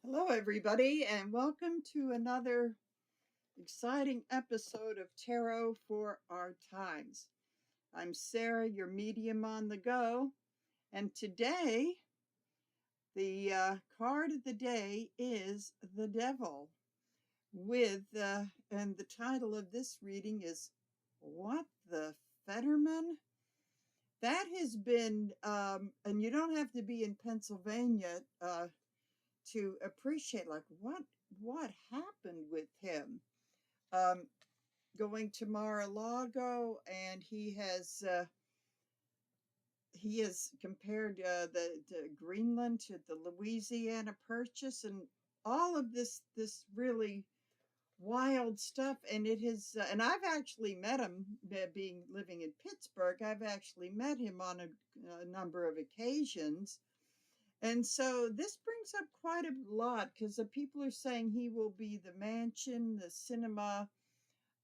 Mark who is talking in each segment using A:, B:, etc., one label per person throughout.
A: Hello, everybody, and welcome to another exciting episode of Tarot for Our Times. I'm Sarah, your medium on the go, and today the card of the day is the Devil. And the title of this reading is What the Fetterman? That has been, and you don't have to be in Pennsylvania to appreciate, like, what happened with him. Um, Going to Mar-a-Lago, and he has compared the Greenland to the Louisiana Purchase, and all of this really wild stuff. And it has, and I've actually met him, being living in Pittsburgh. I've actually met him on a number of occasions. And so this brings up quite a lot because the people are saying he will be the mansion, the cinema.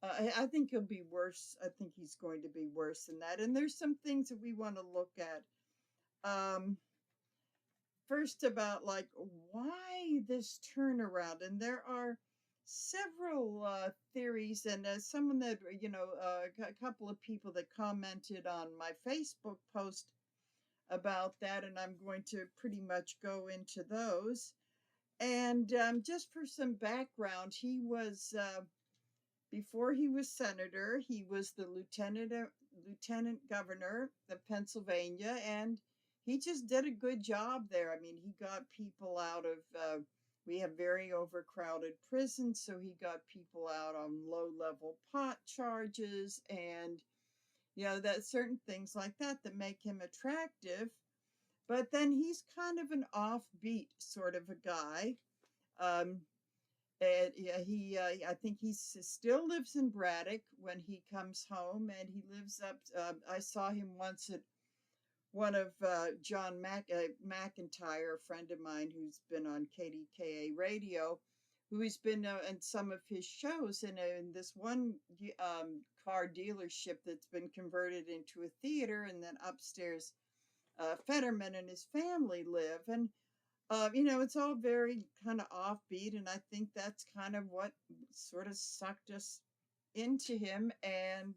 A: I think he'll be worse. I think he's going to be worse than that. And there's some things that we want to look at. Um, First, about like why this turnaround, and there are several theories, and someone that a couple of people that commented on my Facebook post about that, and I'm going to pretty much go into those. And just for some background, he was before he was senator, he was the lieutenant governor of Pennsylvania, and he just did a good job there. I mean, he got people out of. We have very overcrowded prisons, so he got people out on low-level pot charges, and that certain things like that make him attractive. But then he's kind of an offbeat sort of a guy. Um, and yeah, I think he still lives in Braddock when he comes home, and he lives up. I saw him once at one of John McIntyre, a friend of mine who's been on KDKA radio, who's been in some of his shows, and in this one car dealership that's been converted into a theater, and then upstairs Fetterman and his family live. And it's all very kind of offbeat, and I think that's kind of what sort of sucked us into him. And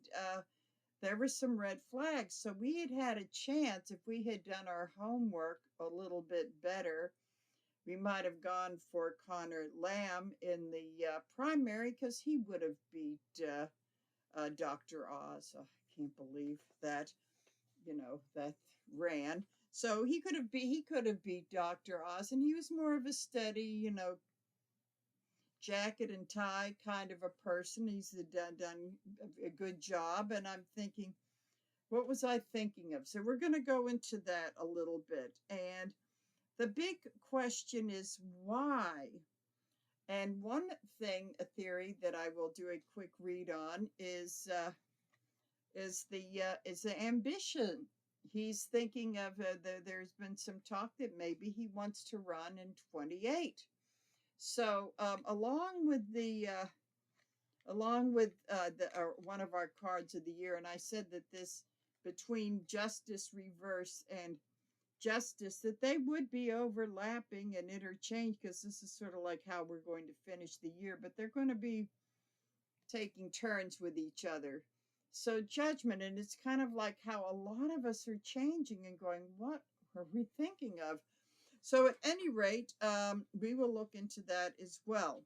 A: there were some red flags. So we had a chance, if we had done our homework a little bit better, we might have gone for Connor Lamb in the primary, because he would have beat Dr. Oz. Oh, I can't believe that, that ran. So he could have beat Dr. Oz, and he was more of a steady, jacket and tie kind of a person. He's done a good job, and I'm thinking, what was I thinking of? So we're going to go into that a little bit, and the big question is why. And one thing, a theory that I will do a quick read on is the ambition. He's thinking of there's been some talk that maybe he wants to run in 28. So along with the one of our cards of the year, and I said that this, between Justice Reverse and Justice, that they would be overlapping and interchange, because this is sort of like how we're going to finish the year, but they're going to be taking turns with each other. So Judgment, and it's kind of like how a lot of us are changing and going, what are we thinking of? So at any rate, we will look into that as well.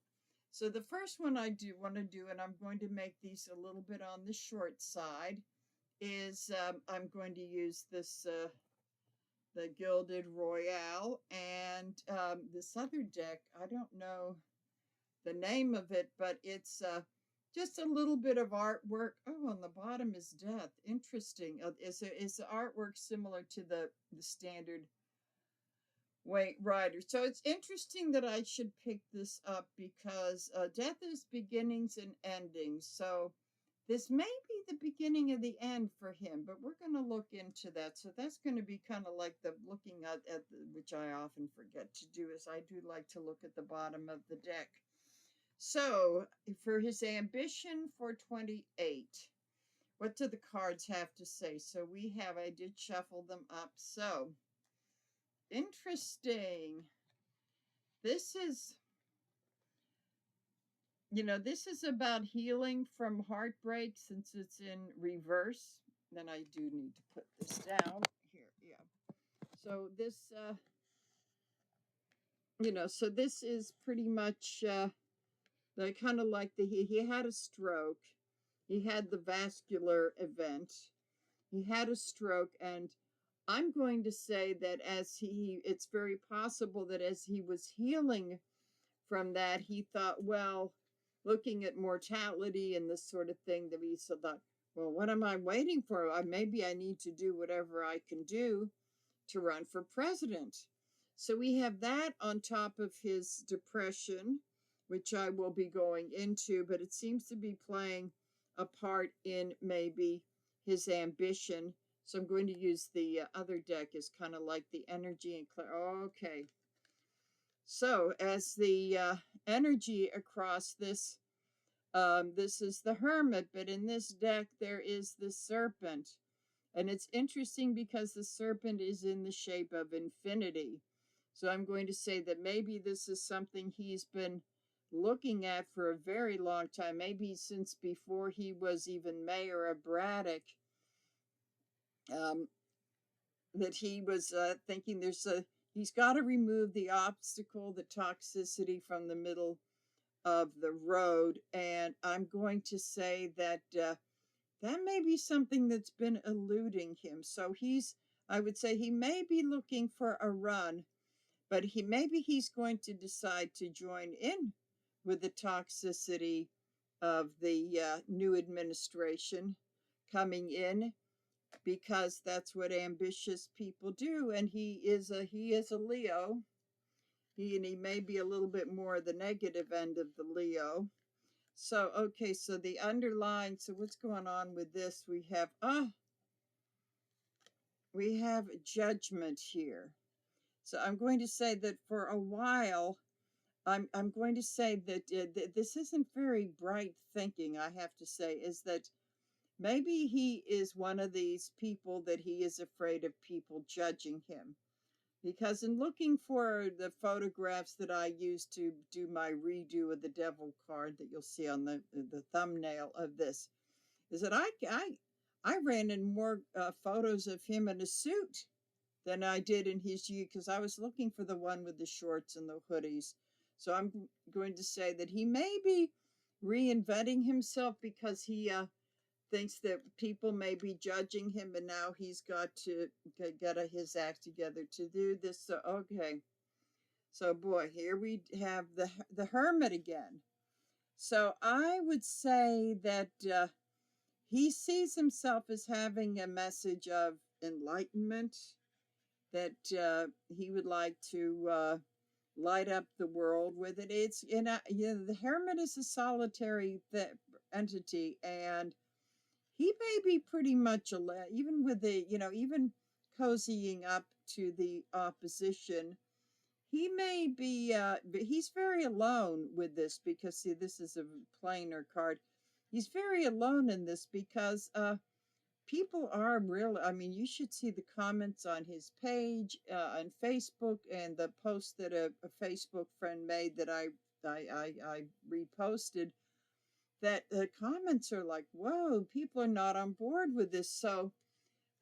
A: So the first one I do want to do, and I'm going to make these a little bit on the short side, is I'm going to use this the Gilded Royale, and this other deck, I don't know the name of it, but it's just a little bit of artwork. Oh, on the bottom is Death. Interesting. Is the artwork similar to the standard White Rider? So it's interesting that I should pick this up, because Death is beginnings and endings. So this may be the beginning of the end for him, but we're going to look into that. So that's going to be kind of like the looking at which I often forget to do, is I do like to look at the bottom of the deck. So for his ambition for 28, what do the cards have to say? So I did shuffle them up. So interesting. This is, this is about healing from heartbreak since it's in reverse. Then I do need to put this down here. Yeah. So this, so this is pretty much the kind of like he had a stroke. He had the vascular event. He had a stroke, and I'm going to say that it's very possible that as he was healing from that, he thought, well, looking at mortality and this sort of thing, that he thought, well, what am I waiting for? Maybe I need to do whatever I can do to run for president. So we have that on top of his depression, which I will be going into, but it seems to be playing a part in maybe his ambition. So I'm going to use the other deck as kind of like the energy and okay. So as the energy across this, this is the Hermit, but in this deck there is the Serpent. And it's interesting because the serpent is in the shape of infinity. So I'm going to say that maybe this is something he's been looking at for a very long time, maybe since before he was even mayor of Braddock, um, that he was thinking he's got to remove the obstacle, the toxicity from the middle of the road. And I'm going to say that that may be something that's been eluding him. So I would say he may be looking for a run, but maybe he's going to decide to join in with the toxicity of the new administration coming in, because that's what ambitious people do. And he is a Leo. He may be a little bit more the negative end of the Leo. So, okay, so the underlying, so what's going on with this? We have judgment here. So I'm going to say that for a while, I'm going to say that this isn't very bright thinking, I have to say, is that maybe he is one of these people that he is afraid of people judging him. Because in looking for the photographs that I used to do my redo of the devil card that you'll see on the thumbnail of this, is that I ran in more photos of him in a suit than I did in his youth, because I was looking for the one with the shorts and the hoodies. So I'm going to say that he may be reinventing himself because he thinks that people may be judging him, and now he's got to get his act together to do this. So okay, so boy, here we have the Hermit again. So I would say that he sees himself as having a message of enlightenment, that he would like to light up the world with it. It's the Hermit is a solitary entity, and he may be pretty much even with the even cozying up to the opposition. He may be, but he's very alone with this, because see, this is a planar card. He's very alone in this because people are real. I mean, you should see the comments on his page on Facebook, and the post that a Facebook friend made that I reposted. That the comments are like, "Whoa, people are not on board with this." So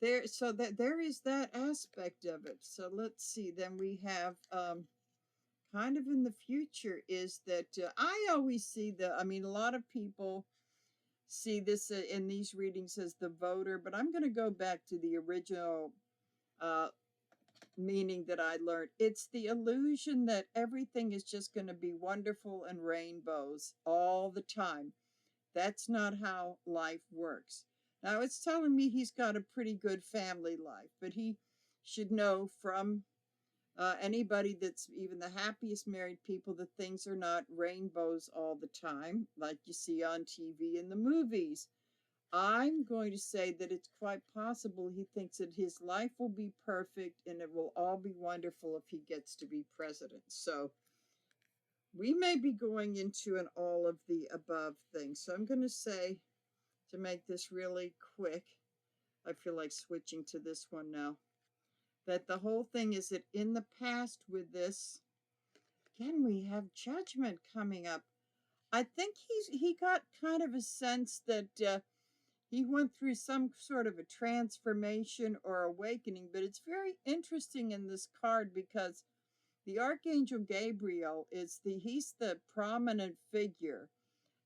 A: that there is that aspect of it. So let's see. Then we have kind of in the future is that I always see I mean, a lot of people see this in these readings as the voter, but I'm going to go back to the original uh, meaning that I learned. It's the illusion that everything is just going to be wonderful and rainbows all the time. That's not how life works. Now, it's telling me he's got a pretty good family life, but he should know from anybody that's even the happiest married people that things are not rainbows all the time, like you see on TV and the movies. I'm going to say that it's quite possible he thinks that his life will be perfect and it will all be wonderful if he gets to be president. So we may be going into an all of the above thing. So I'm going to say, to make this really quick, I feel like switching to this one now, that the whole thing is that in the past with this, again, we have Judgment coming up. I think he got kind of a sense that he went through some sort of a transformation or awakening, but it's very interesting in this card because the Archangel Gabriel he's the prominent figure,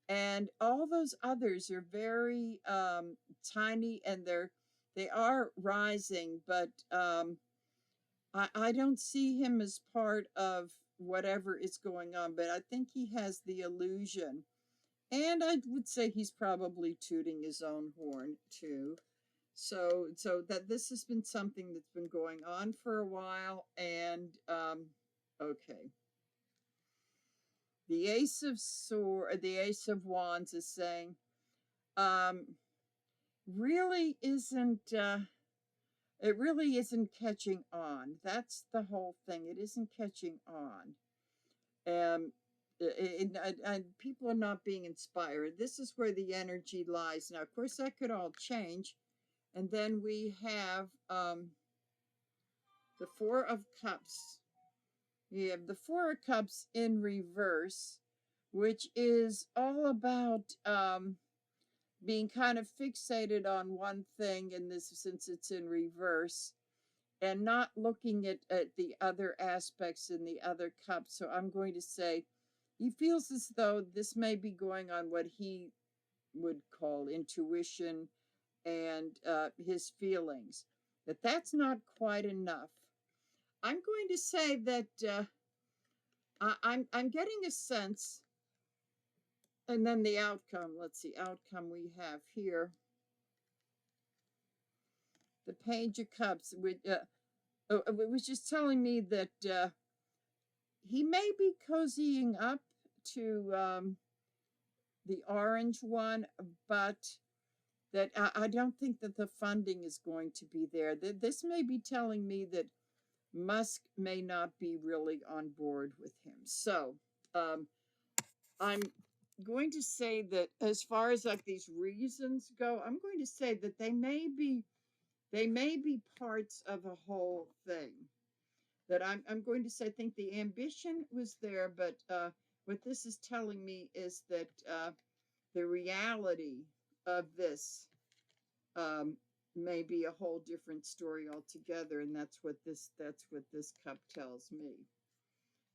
A: and all those others are very tiny, and they are rising, but I don't see him as part of whatever is going on, but I think he has the illusion. And I would say he's probably tooting his own horn too. So that this has been something that's been going on for a while. And okay. The Ace of Wands is saying, um, really isn't it really isn't catching on. That's the whole thing. It isn't catching on. Um, and people are not being inspired. This is where the energy lies. Now, of course, that could all change. And then we have the Four of Cups. You have the Four of Cups in reverse, which is all about being kind of fixated on one thing in this, since it's in reverse, and not looking at the other aspects in the other cups. So I'm going to say he feels as though this may be going on what he would call intuition and his feelings. That that's not quite enough. I'm going to say that I'm getting a sense, and then the outcome. Let's see, outcome we have here. The Page of Cups, which it was just telling me that he may be cozying up to the orange one, but that I don't think that the funding is going to be there. This may be telling me that Musk may not be really on board with him. So I'm going to say that as far as like these reasons go, I'm going to say that they may be parts of a whole thing. That I'm going to say I think the ambition was there, but what this is telling me is that the reality of this may be a whole different story altogether, and that's what this cup tells me.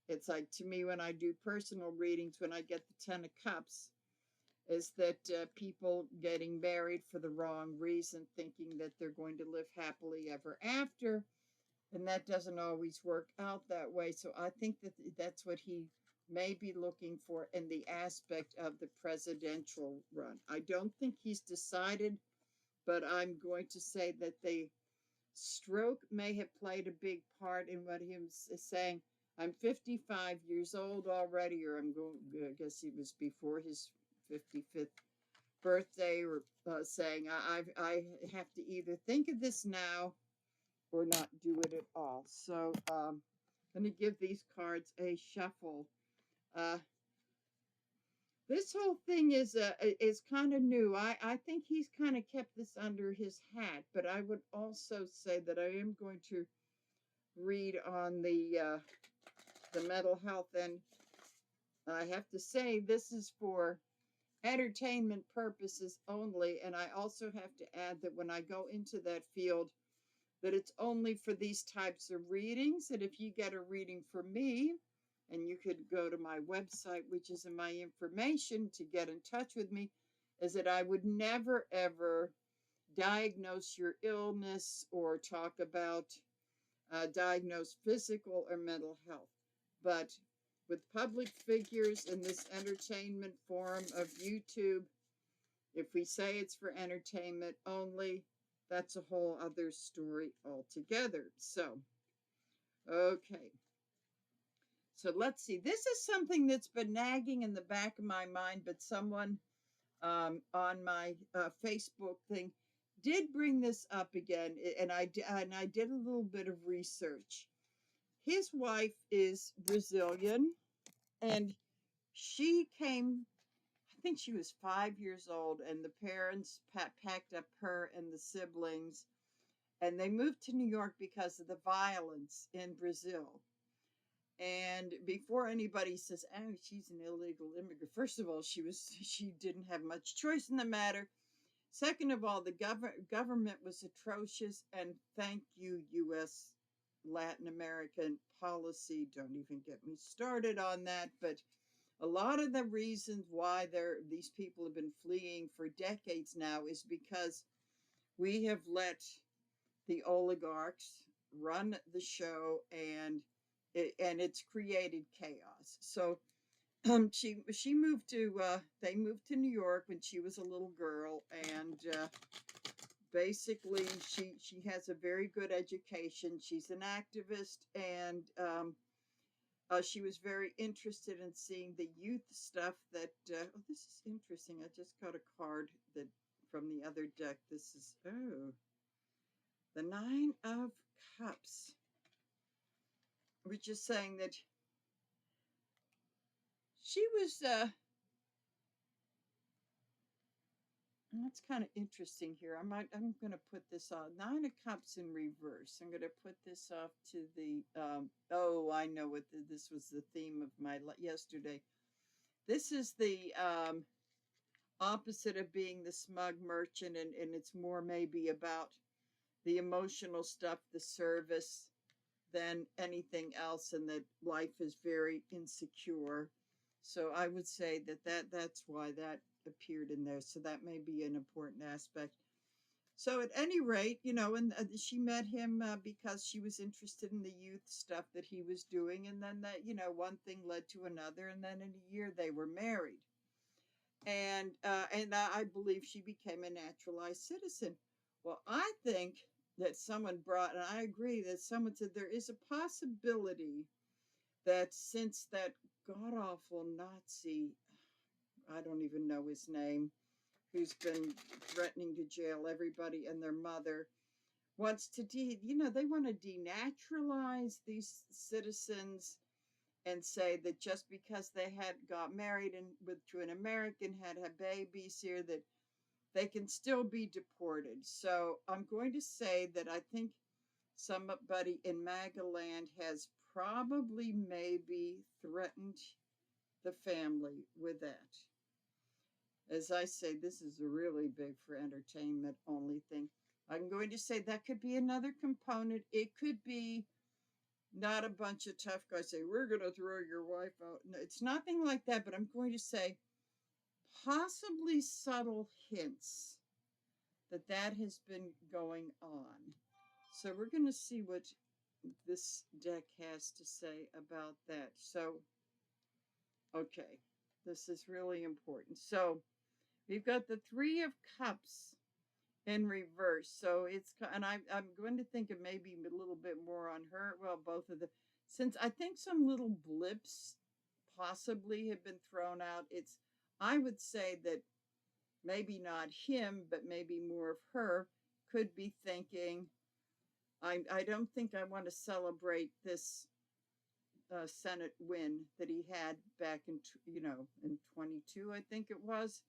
A: It's like, to me, when I do personal readings, when I get the 10 of Cups, is that people getting married for the wrong reason, thinking that they're going to live happily ever after, and that doesn't always work out that way. So I think that that's what he may be looking for in the aspect of the presidential run. I don't think he's decided, but I'm going to say that the stroke may have played a big part in what he was saying. I'm 55 years old already, or I guess he was before his 55th birthday, or saying, I have to either think of this now or not do it at all. So I'm going to give these cards a shuffle. This whole thing is kind of new. I think he's kind of kept this under his hat, but I would also say that I am going to read on the mental health, and I have to say this is for entertainment purposes only, and I also have to add that when I go into that field, that it's only for these types of readings, that if you get a reading for me, and you could go to my website, which is in my information, to get in touch with me, is that I would never, ever diagnose your illness or talk about diagnose physical or mental health. But with public figures in this entertainment forum of YouTube, if we say it's for entertainment only, that's a whole other story altogether. So, okay. So let's see. This is something that's been nagging in the back of my mind, but someone on my Facebook thing did bring this up again, and I did a little bit of research. His wife is Brazilian, and she came, I think she was 5 years old, and the parents packed up her and the siblings, and they moved to New York because of the violence in Brazil. And before anybody says, "Oh, she's an illegal immigrant," first of all, she didn't have much choice in the matter. Second of all, the government was atrocious, and thank you, U.S. Latin American policy. Don't even get me started on that. But a lot of the reasons why these people have been fleeing for decades now is because we have let the oligarchs run the show, and it's created chaos. So she moved to they moved to New York when she was a little girl, and basically she has a very good education. She's an activist, and she was very interested in seeing the youth stuff that oh, this is interesting. I just got a card that from the other deck. This is the Nine of Cups, which is saying that she was that's kind of interesting here. I'm going to put this off. Nine of Cups in reverse. I'm going to put this off to the oh, I know what this was the theme of my yesterday. This is the opposite of being the smug merchant, and it's more maybe about the emotional stuff, the service, than anything else, and that life is very insecure. So I would say that's why that appeared in there. So that may be an important aspect. So at any rate, and she met him because she was interested in the youth stuff that he was doing, and then that one thing led to another, and then in a year they were married, and I believe she became a naturalized citizen. Well, I think that someone brought, and I agree that someone said there is a possibility that since that god awful Nazi, I don't even know his name, who's been threatening to jail everybody and their mother, wants to they want to denaturalize these citizens and say that just because they had got married and with to an American, had babies here, that they can still be deported. So I'm going to say that I think somebody in MAGA land has probably maybe threatened the family with that. As I say, this is a really big for entertainment only thing. I'm going to say that could be another component. It could be not a bunch of tough guys say, "We're going to throw your wife out." No, it's nothing like that, but I'm going to say possibly subtle hints that has been going on. So we're going to see what this deck has to say about that. So, okay, this is really important. So we've got the Three of Cups in reverse. So and I'm going to think of maybe a little bit more on her. Well, both of the, since I think some little blips possibly have been thrown out. I would say that maybe not him, but maybe more of her could be thinking, I don't think I want to celebrate this Senate win that he had back in 22, I think it was,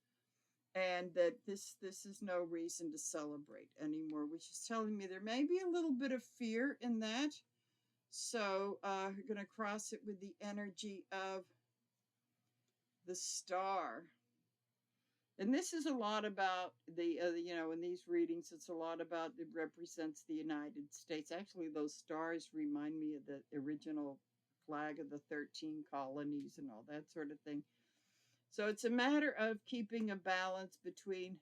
A: and that this is no reason to celebrate anymore, which is telling me there may be a little bit of fear in that. So we're going to cross it with the energy of the Star. And this is a lot about in these readings, it's a lot about, it represents the United States. Actually, those stars remind me of the original flag of the 13 colonies and all that sort of thing. So it's a matter of keeping a balance between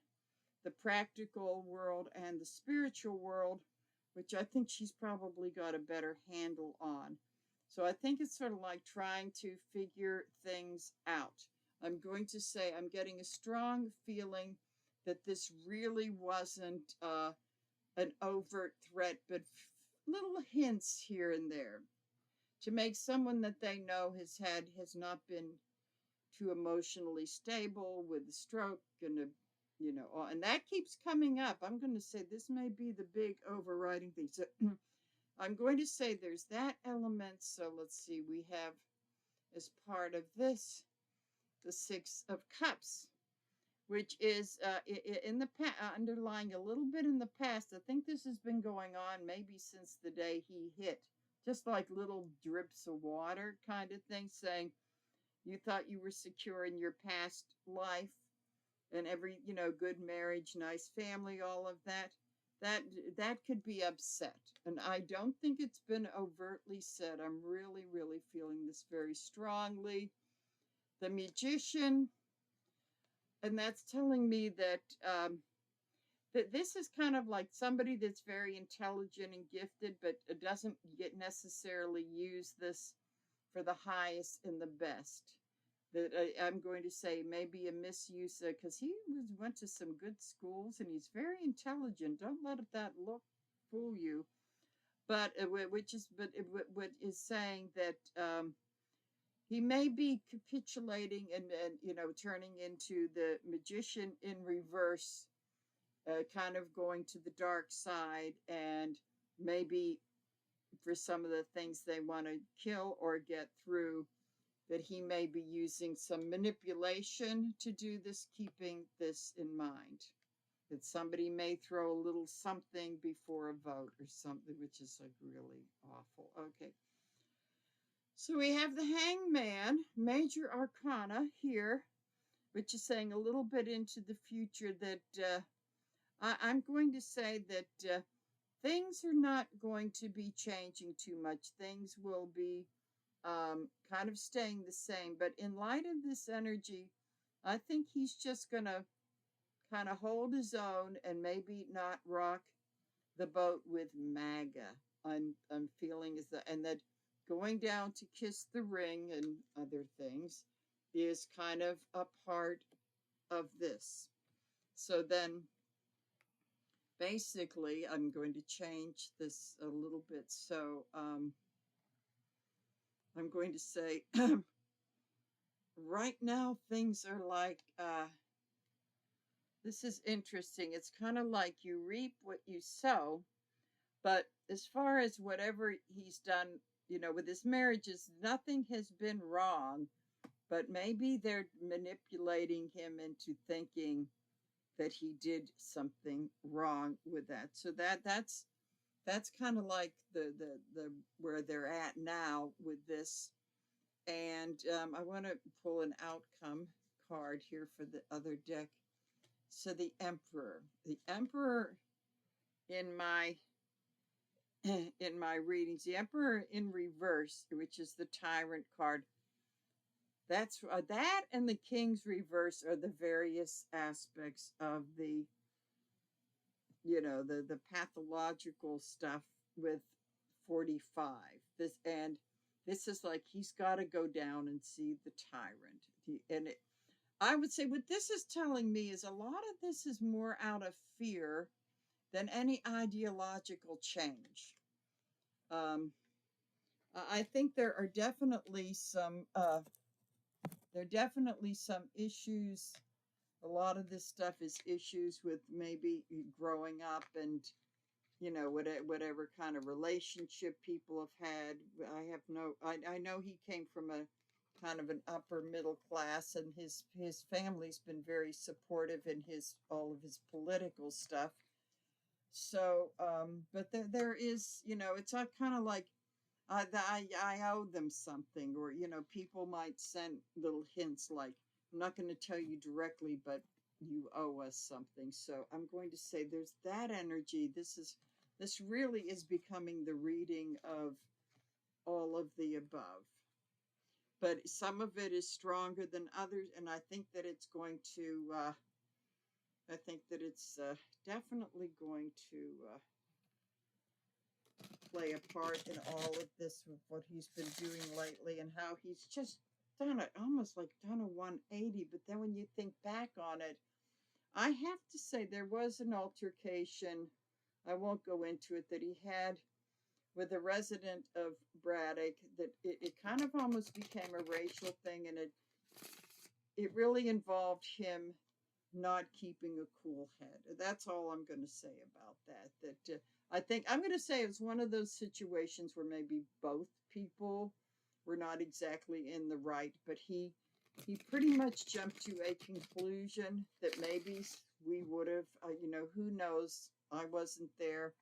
A: the practical world and the spiritual world, which I think she's probably got a better handle on. So I think it's sort of like trying to figure things out. I'm going to say I'm getting a strong feeling that this really wasn't an overt threat, but little hints here and there to make someone that they know has not been too emotionally stable with a stroke and and that keeps coming up. I'm going to say this may be the big overriding thing. So I'm going to say there's that element. So let's see, we have as part of this the Six of Cups, which is in the underlying a little bit in the past. I think this has been going on maybe since the day he hit just like little drips of water kind of thing, saying you thought you were secure in your past life and every, good marriage, nice family, all of that. That that could be upset. And I don't think it's been overtly said. I'm really, really feeling this very strongly. The magician, and that's telling me that this is kind of like somebody that's very intelligent and gifted, but it doesn't get necessarily use this for the highest and the best. That I'm going to say maybe a misuse, because he went to some good schools and he's very intelligent. Don't let that look fool you. But what is saying that he may be capitulating and turning into the magician in reverse, kind of going to the dark side, and maybe for some of the things they want to kill or get through, that he may be using some manipulation to do this, keeping this in mind. That somebody may throw a little something before a vote or something, which is like really awful. Okay. So we have the hangman, major arcana here, which is saying a little bit into the future that I'm going to say that things are not going to be changing too much. Things will be kind of staying the same. But in light of this energy, I think he's just going to kind of hold his own and maybe not rock the boat with MAGA. I'm feeling as that, and that going down to kiss the ring and other things is kind of a part of this. So then basically, I'm going to change this a little bit. So I'm going to say right now things are like, this is interesting. It's kind of like you reap what you sow. But as far as whatever he's done, with his marriages, nothing has been wrong. But maybe they're manipulating him into thinking that he did something wrong with that. So that's kind of like the where they're at now with this. And I want to pull an outcome card here for the other deck. So the emperor in my in my readings, the emperor in reverse, which is the tyrant card. That's that, and the king's reverse are the various aspects of the pathological stuff with 45. This is like he's got to go down and see the tyrant. I would say what this is telling me is a lot of this is more out of fear than any ideological change. I think there are definitely some issues. A lot of this stuff is issues with maybe growing up and whatever kind of relationship people have had. I know he came from a kind of an upper middle class, and his family's been very supportive in all of his political stuff. So but there is, it's kind of like I owe them something, or people might send little hints like, I'm not going to tell you directly, but you owe us something. So I'm going to say there's that energy. This really is becoming the reading of all of the above, but some of it is stronger than others, and I think that it's going to definitely going to play a part in all of this, with what he's been doing lately and how he's just done it, almost like done a 180. But then when you think back on it, I have to say there was an altercation, I won't go into it, that he had with a resident of Braddock, that it kind of almost became a racial thing, and it really involved him not keeping a cool head. That's all I'm going to say about that. I think I'm going to say it's one of those situations where maybe both people were not exactly in the right, but he pretty much jumped to a conclusion that maybe we would have, who knows? I wasn't there.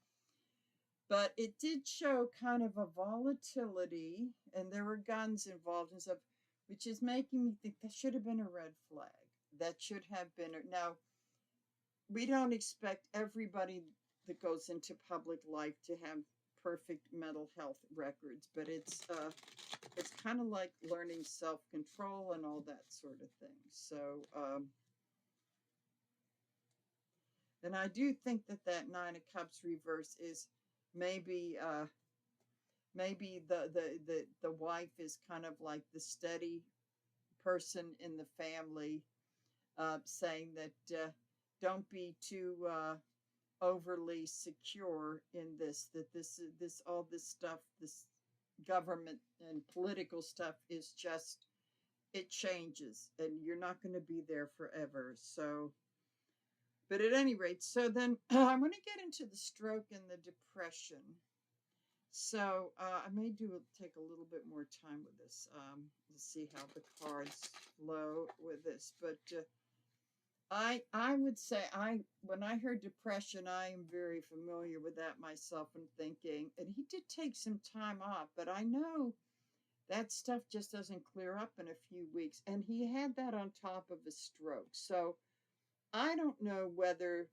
A: But it did show kind of a volatility, and there were guns involved and stuff, which is making me think that should have been a red flag. That should have been now. We don't expect everybody that goes into public life to have perfect mental health records, but it's kind of like learning self control and all that sort of thing. So, and I do think that that Nine of Cups reverse is maybe maybe the wife is kind of like the steady person in the family, saying that don't be too overly secure in this, that this all this stuff, this government and political stuff is just, it changes and you're not going to be there forever. So, but at any rate, so then I want to get into the stroke and the depression. So I may take a little bit more time with this. Let's see how the cards flow with this. But I would say, when I heard depression, I am very familiar with that myself, and thinking, and he did take some time off, but I know that stuff just doesn't clear up in a few weeks, and he had that on top of a stroke. So I don't know whether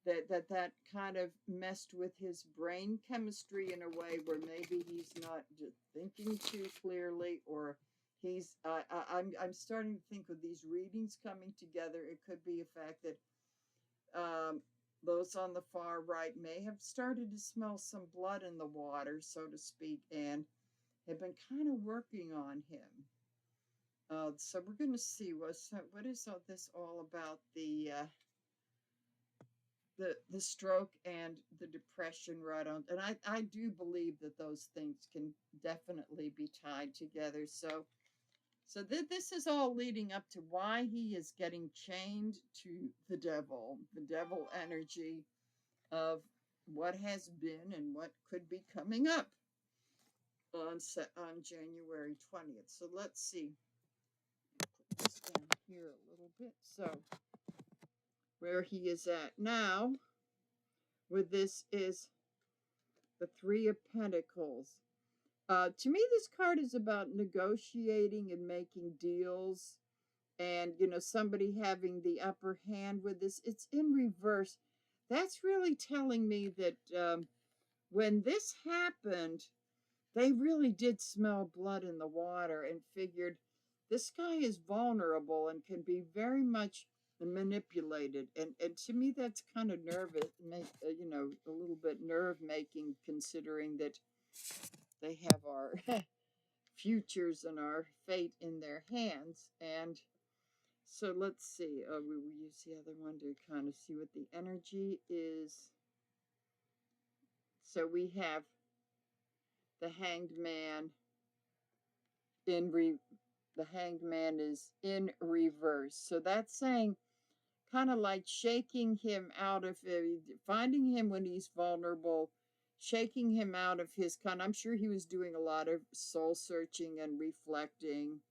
A: that kind of messed with his brain chemistry in a way where maybe he's not thinking too clearly, or he's I'm starting to think with these readings coming together, it could be a fact that those on the far right may have started to smell some blood in the water, so to speak, and have been kind of working on him. So we're going to see what is all this all about, the stroke and the depression, right on. And I do believe that those things can definitely be tied together. So this is all leading up to why he is getting chained to the devil energy of what has been and what could be coming up on January 20th. So let's see. Put this down here a little bit. So where he is at now with this is the Three of Pentacles. To me, this card is about negotiating and making deals, and somebody having the upper hand with this. It's in reverse. That's really telling me that when this happened, they really did smell blood in the water and figured this guy is vulnerable and can be very much manipulated. And to me, that's kind of nervous, a little bit nerve making, considering that they have our futures and our fate in their hands. And so let's see. We will use the other one to kind of see what the energy is. So we have the Hanged Man the Hanged Man is in reverse. So that's saying kind of like shaking him out of finding him when he's vulnerable, shaking him out of his I'm sure he was doing a lot of soul searching and reflecting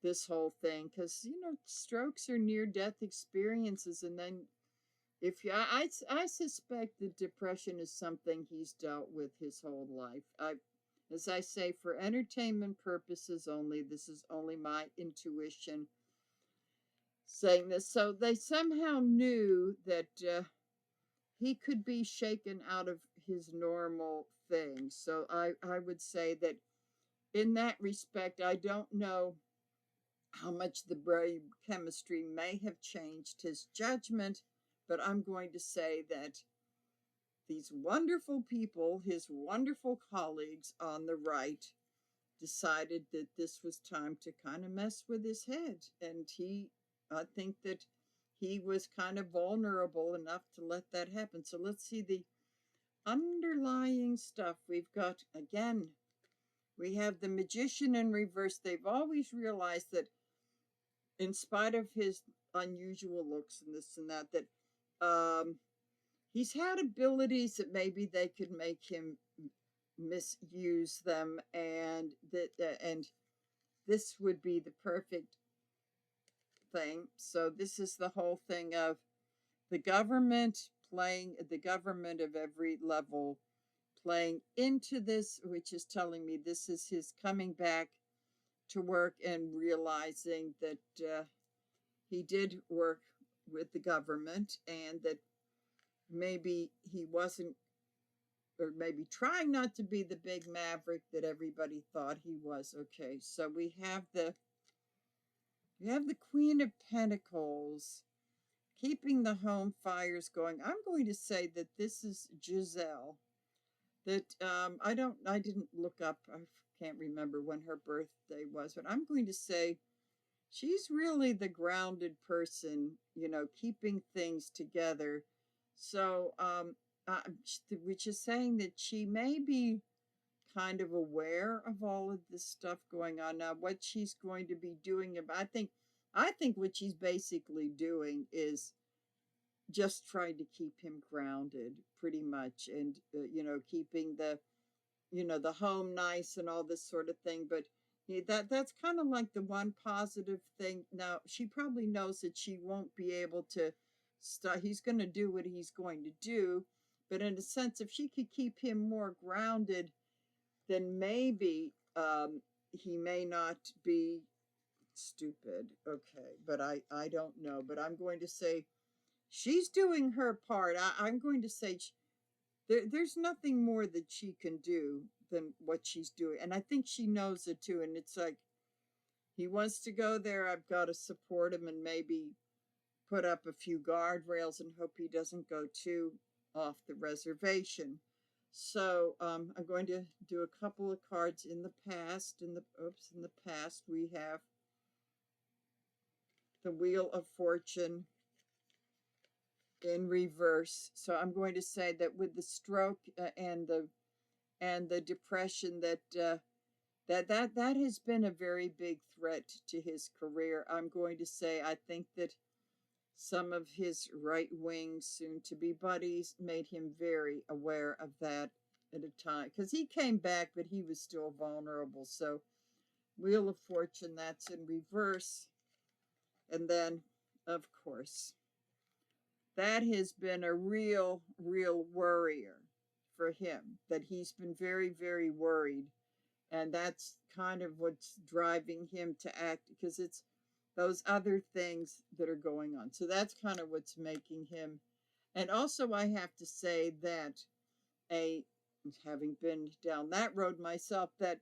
A: this whole thing, because strokes are near death experiences, and then if you I suspect that depression is something he's dealt with his whole life. As I say, for entertainment purposes only, this is only my intuition saying this. So they somehow knew that he could be shaken out of his normal thing. So I would say that in that respect, I don't know how much the brain chemistry may have changed his judgment, but I'm going to say that these wonderful people, his wonderful colleagues on the right, decided that this was time to kind of mess with his head. And I think that he was kind of vulnerable enough to let that happen. So let's see the underlying stuff. We've got, again, we have the Magician in reverse. They've always realized that in spite of his unusual looks and this and that, that he's had abilities that maybe they could make him misuse them, and this would be the perfect thing. So this is the whole thing of the government of every level playing into this, which is telling me this is his coming back to work and realizing that he did work with the government and that maybe he wasn't, or maybe trying not to be the big maverick that everybody thought he was. Okay, so we have the Queen of Pentacles keeping the home fires going. I'm going to say that this is Giselle. That I didn't look up. I can't remember when her birthday was, but I'm going to say she's really the grounded person, keeping things together. So, which is saying that she may be kind of aware of all of this stuff going on now. What she's going to be doing about, I think what she's basically doing is just trying to keep him grounded, pretty much, and keeping the home nice and all this sort of thing. But that's kind of like the one positive thing. Now she probably knows that she won't be able to stop. He's going to do what he's going to do, but in a sense, if she could keep him more grounded, then maybe he may not be stupid. Okay, but I don't know. But I'm going to say she's doing her part. I'm going to say there's nothing more that she can do than what she's doing. And I think she knows it too. And it's like, he wants to go there. I've got to support him and maybe put up a few guardrails and hope he doesn't go too off the reservation. So I'm going to do a couple of cards in the past. In the past, we have the Wheel of Fortune in reverse. So I'm going to say that with the stroke and the depression, that has been a very big threat to his career. I'm going to say I think that some of his right-wing soon-to-be buddies made him very aware of that at a time, because he came back, but he was still vulnerable. So Wheel of Fortune, that's in reverse. And then, of course, that has been a real worrier for him, that he's been very, very worried. And that's kind of what's driving him to act, because it's those other things that are going on. So that's kind of what's making him. And also, I have to say that having been down that road myself, that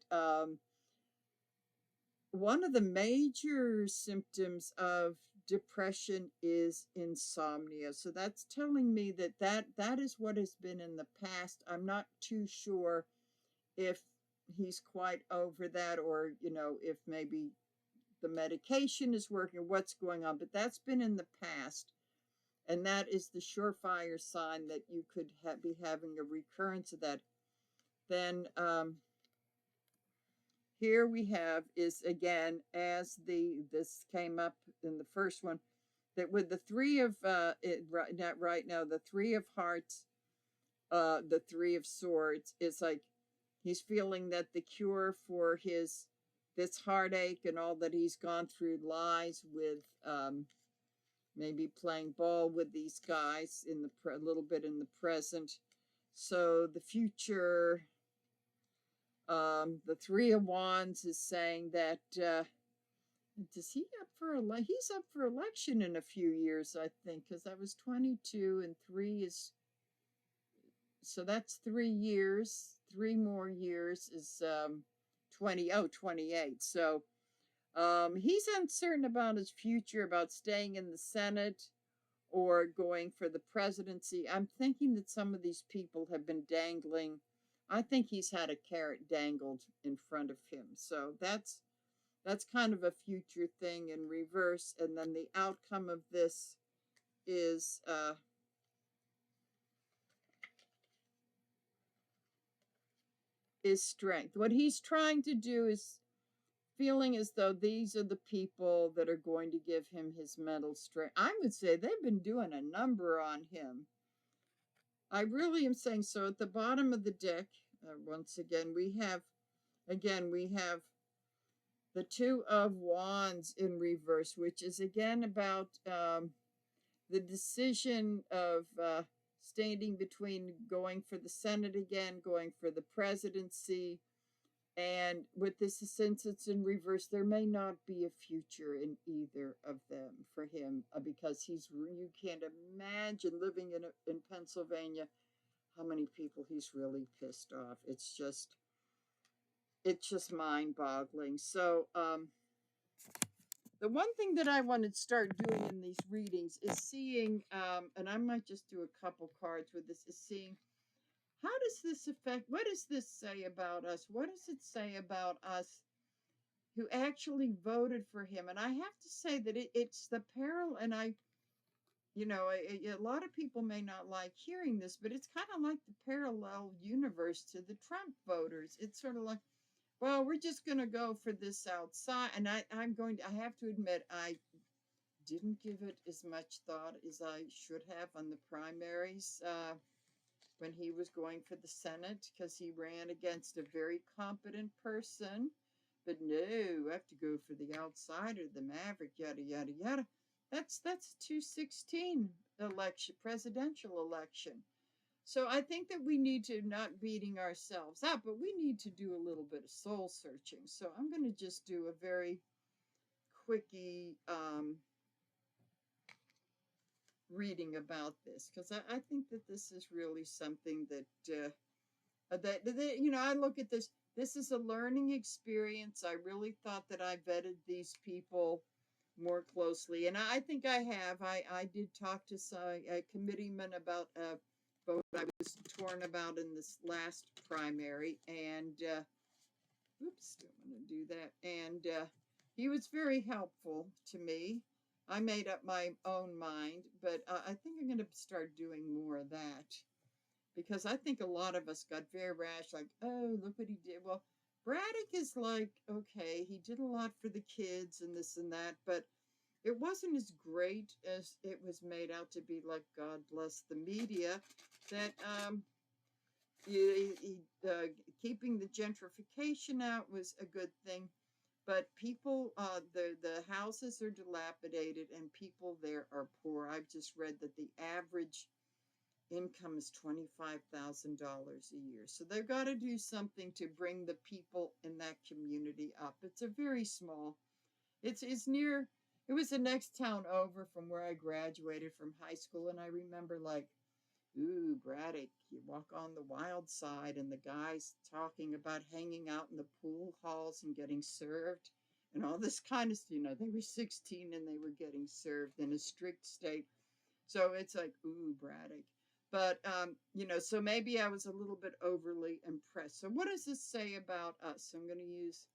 A: one of the major symptoms of depression is insomnia. So that's telling me that is what has been in the past. I'm not too sure if he's quite over that, or if maybe the medication is working, what's going on, but that's been in the past. And that is the surefire sign that you could be having a recurrence of that. Then here we have is, again, as this came up in the first one, that with the three of right now, the Three of Hearts, the Three of Swords, is like he's feeling that the cure for this heartache and all that he's gone through lies with maybe playing ball with these guys in a little bit in the present. So the future, the Three of Wands is saying that he's up for election in a few years, I think, because that was 22 and 3 is, so that's 3 years. 3 more years is 28. So he's uncertain about his future, about staying in the Senate or going for the presidency. I'm thinking that some of these people have been dangling. I think he's had a carrot dangled in front of him. So that's kind of a future thing in reverse. And then the outcome of this is strength. What he's trying to do is feeling as though these are the people that are going to give him his mental strength. I would say they've been doing a number on him. I really am saying so. At the bottom of the deck, once again, we have the Two of Wands in reverse, which is again about the decision of standing between going for the Senate again, going for the presidency. And with this, since it's in reverse, there may not be a future in either of them for him because you can't imagine living in Pennsylvania how many people he's really pissed off. It's just mind-boggling. So, the one thing that I want to start doing in these readings is seeing, and I might just do a couple cards with this, is seeing how does this affect, what does this say about us? What does it say about us who actually voted for him? And I have to say that it's the peril, and a lot of people may not like hearing this, but it's kind of like the parallel universe to the Trump voters. It's sort of like, well, we're just going to go for this outside. And I have to admit, I didn't give it as much thought as I should have on the primaries when he was going for the Senate, because he ran against a very competent person. But no, I have to go for the outsider, the maverick, yada, yada, yada. That's 216 election, presidential election. So I think that we need to not beating ourselves up, but we need to do a little bit of soul searching. So I'm going to just do a very quickie reading about this, because I think that this is really something that I look at this. This is a learning experience. I really thought that I vetted these people more closely, and I think I have. I did talk to a committeeman about a vote I was torn about in this last primary, and oops, don't want to do that. And he was very helpful to me. I made up my own mind, but I think I'm going to start doing more of that, because I think a lot of us got very rash, like, oh, look what he did. Well, Braddock is like, okay, he did a lot for the kids and this and that, but it wasn't as great as it was made out to be. Like, God bless the media, that keeping the gentrification out was a good thing. But people, the houses are dilapidated and people there are poor. I've just read that the average income is $25,000 a year. So they've got to do something to bring the people in that community up. It's a very small, it's near, it was the next town over from where I graduated from high school. And I remember, like, ooh, Braddock, you walk on the wild side, and the guys talking about hanging out in the pool halls and getting served and all this kind of stuff. They were 16 and they were getting served in a strict state. So it's like, ooh, Braddock. But, so maybe I was a little bit overly impressed. So what does this say about us? I'm going to use,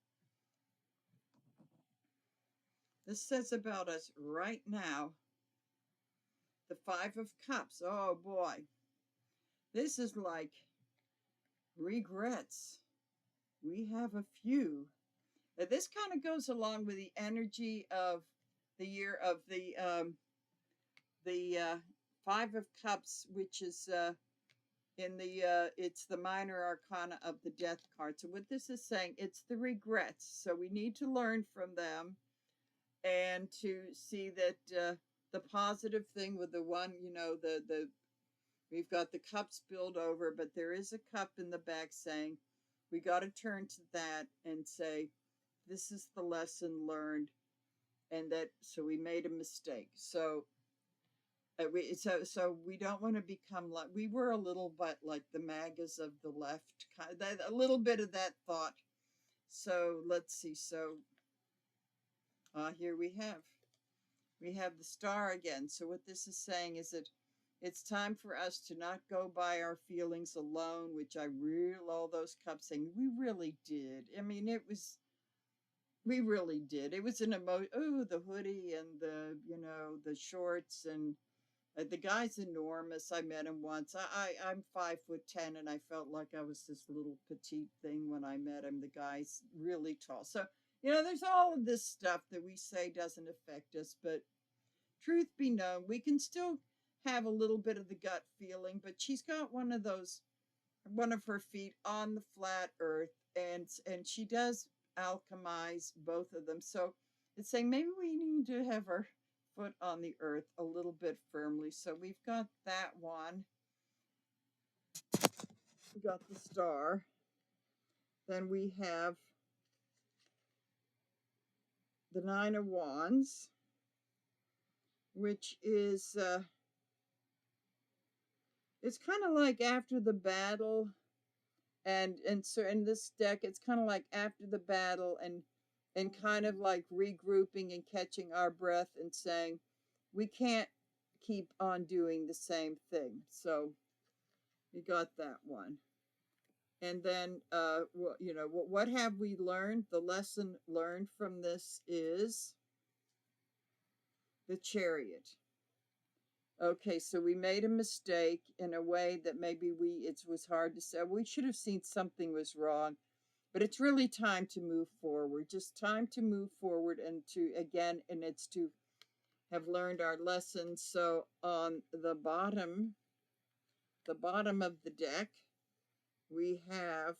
A: this says about us right now, the Five of Cups. Oh, boy. This is like regrets. We have a few. This kind of goes along with the energy of the year of the Five of Cups, which is it's the minor arcana of the Death card. So what this is saying, it's the regrets. So we need to learn from them and to see that the positive thing with the one, the we've got the cups spilled over, but there is a cup in the back saying we got to turn to that and say, this is the lesson learned, and so we made a mistake. So we don't want to become like, we were a little bit like the MAGAs of the left, a little bit of that thought. So let's see. So here we have the star again. So what this is saying is that it's time for us to not go by our feelings alone, which all those cups saying, we really did. I mean, we really did. It was an the hoodie and the shorts, and the guy's enormous. I met him once. I'm 5'10", and I felt like I was this little petite thing when I met him. The guy's really tall. So, there's all of this stuff that we say doesn't affect us, but truth be known, we can still have a little bit of the gut feeling, but she's got one of her feet on the flat earth, and she does alchemize both of them. So it's saying maybe we need to have our foot on the earth a little bit firmly. So we've got that one. We got the star. Then we have the Nine of Wands, which is it's kind of like after the battle, and so in this deck it's kind of like after the battle, and kind of like regrouping and catching our breath and saying we can't keep on doing the same thing. So you got that one. And then what have we learned? The lesson learned from this is the Chariot. Okay, so we made a mistake in a way that maybe it was hard to say. We should have seen something was wrong, but it's really time to move forward. Just time to move forward and it's to have learned our lessons. So on the bottom of the deck, we have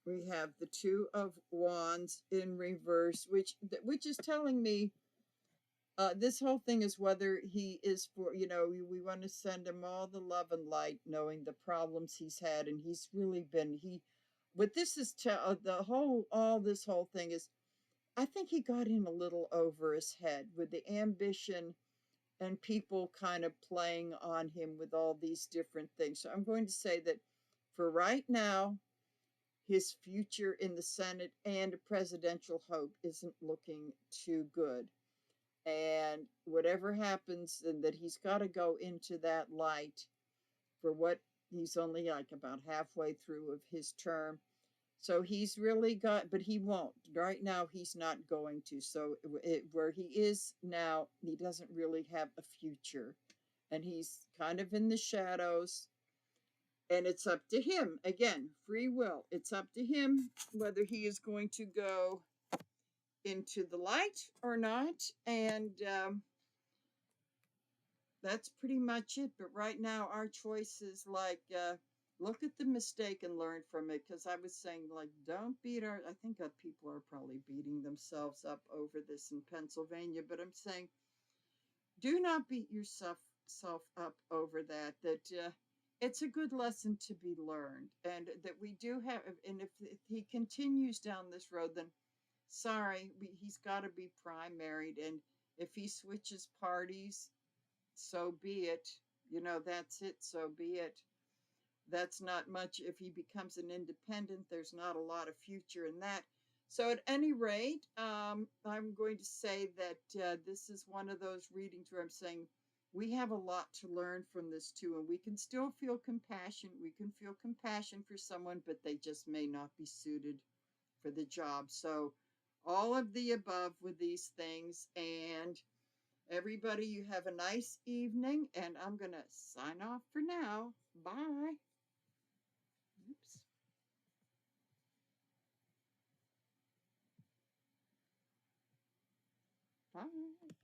A: the Two of Wands in reverse, which is telling me this whole thing is whether he is we want to send him all the love and light, knowing the problems he's had, and he's really been but this is this whole thing is, I think he got in a little over his head with the ambition and people kind of playing on him with all these different things. So I'm going to say that for right now, his future in the Senate and presidential hope isn't looking too good. And whatever happens, and that he's got to go into that light for what he's only like about halfway through of his term. So he's really got, but he won't. Right now, he's not going to. So where he is now, he doesn't really have a future. And he's kind of in the shadows. And it's up to him. Again, free will. It's up to him whether he is going to go into the light or not. And that's pretty much it. But right now, our choice is like, look at the mistake and learn from it. Because I was saying, like, don't beat I think people are probably beating themselves up over this in Pennsylvania. But I'm saying, do not beat yourself up over that. It's a good lesson to be learned. And that we do have, and if he continues down this road, then sorry, he's got to be primaried. And if he switches parties, so be it. That's it. So be it. That's not much. If he becomes an independent, there's not a lot of future in that. So, at any rate, I'm going to say that this is one of those readings where I'm saying we have a lot to learn from this too, and we can still feel compassion. We can feel compassion for someone, but they just may not be suited for the job. So, all of the above with these things, and everybody, you have a nice evening, and I'm going to sign off for now. Bye. Oops. Bye.